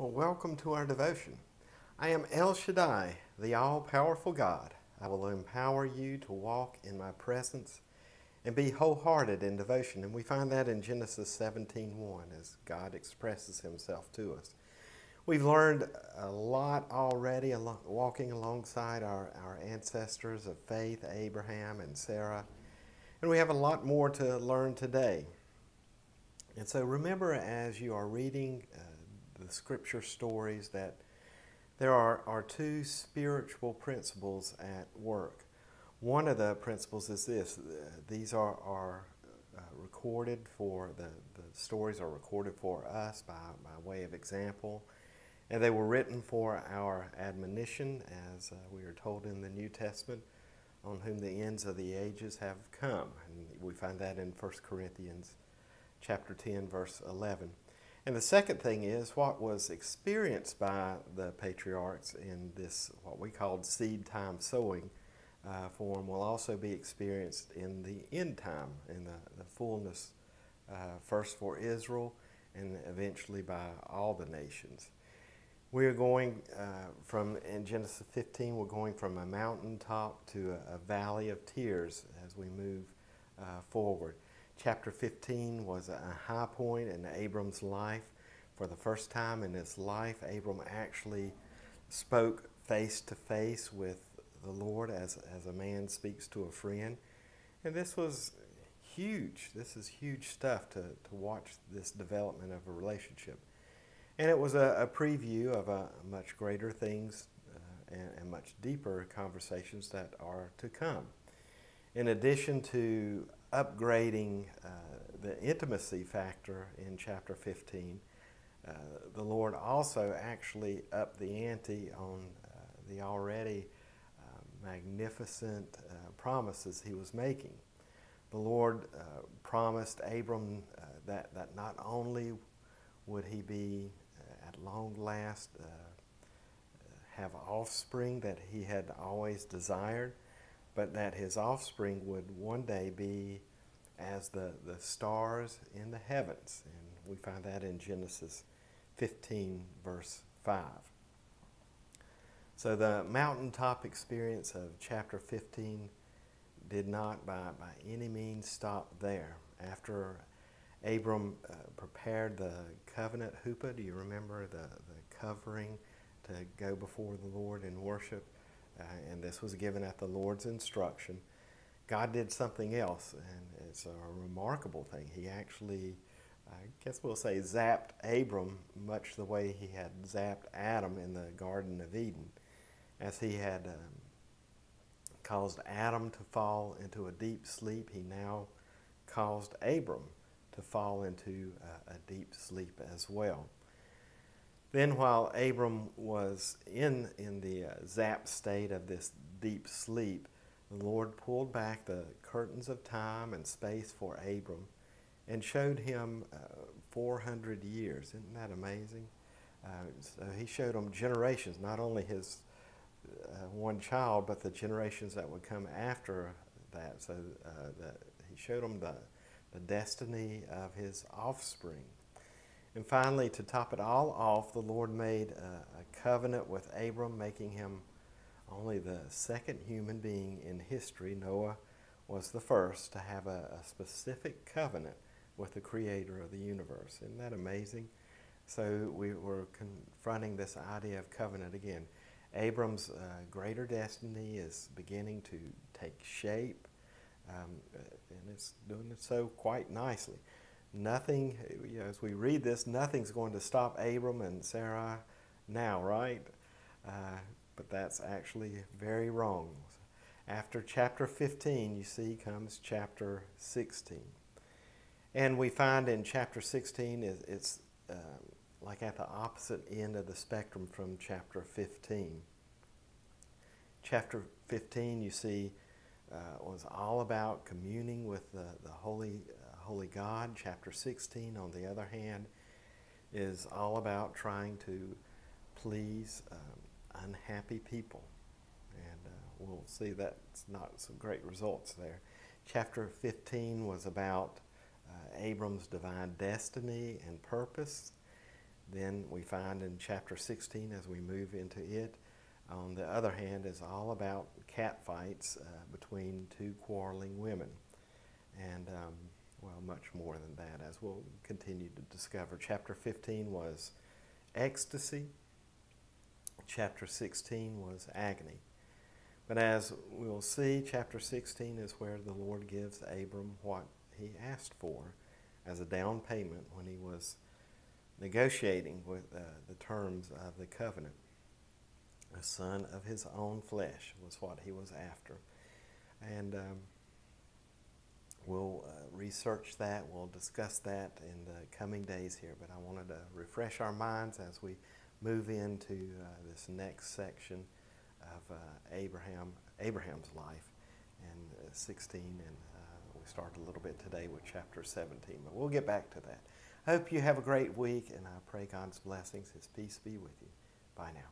Well, welcome to our devotion. I am El Shaddai, the all-powerful God. I will empower you to walk in my presence and be wholehearted in devotion. And we find that in Genesis 17:1 as God expresses himself to us. We've learned a lot already walking alongside our ancestors of faith, Abraham and Sarah. And we have a lot more to learn today. And so remember as you are reading the scripture stories that there are two spiritual principles at work. One of the principles is this. These are recorded for, the stories are recorded for us by way of example. And they were written for our admonition, as we are told in the New Testament, on whom the ends of the ages have come. And we find that in 1 Corinthians chapter 10, verse 11. And the second thing is what was experienced by the patriarchs in this, what we called seed time sowing form, will also be experienced in the end time, in the fullness, first for Israel and eventually by all the nations. We are going in Genesis 15, we're going from a mountaintop to a valley of tears as we move forward. Chapter 15 was a high point in Abram's life. For the first time in his life, Abram actually spoke face to face with the Lord as a man speaks to a friend. And this was huge. This is huge stuff to watch this development of a relationship. And it was a preview of much greater things and much deeper conversations that are to come. In addition to upgrading the intimacy factor in chapter 15, the Lord also actually upped the ante on the already magnificent promises he was making. The Lord promised Abram that not only would he be at long last have offspring that he had always desired, but that his offspring would one day be as the stars in the heavens. And we find that in Genesis 15, verse 5. So the mountaintop experience of chapter 15 did not by any means stop there. After Abram prepared the covenant huppah, do you remember the covering to go before the Lord in worship? And this was given at the Lord's instruction. God did something else, and it's a remarkable thing. He actually, I guess we'll say, zapped Abram much the way he had zapped Adam in the Garden of Eden. As he had caused Adam to fall into a deep sleep, he now caused Abram to fall into a deep sleep as well. Then while Abram was in the zapped state of this deep sleep, the Lord pulled back the curtains of time and space for Abram and showed him 400 years. Isn't that amazing? So he showed him generations, not only his one child, but the generations that would come after that. So he showed him the destiny of his offspring. And finally, to top it all off, the Lord made a covenant with Abram, making him only the second human being in history. Noah was the first to have a specific covenant with the creator of the universe. Isn't that amazing? So we were confronting this idea of covenant again. Abram's greater destiny is beginning to take shape, and it's doing it so quite nicely. Nothing, as we read this, nothing's going to stop Abram and Sarai now, right? But that's actually very wrong. After chapter 15, you see, comes chapter 16. And we find in chapter 16, it's like at the opposite end of the spectrum from chapter 15. Chapter 15, you see, was all about communing with the holy God. Chapter 16, on the other hand, is all about trying to please unhappy people. And we'll see that's not some great results there. Chapter 15 was about Abram's divine destiny and purpose. Then we find in chapter 16, as we move into it, on the other hand, is all about catfights between two quarreling women. And, well, much more than that, as we'll continue to discover. Chapter 15 was ecstasy. Chapter 16 was agony. But as we'll see, chapter 16 is where the Lord gives Abram what he asked for as a down payment when he was negotiating with the terms of the covenant. A son of his own flesh was what he was after. And we'll research that. We'll discuss that in the coming days here. But I wanted to refresh our minds as we move into this next section of Abraham's life, and 16, and we start a little bit today with chapter 17. But we'll get back to that. I hope you have a great week, and I pray God's blessings, His peace be with you. Bye now.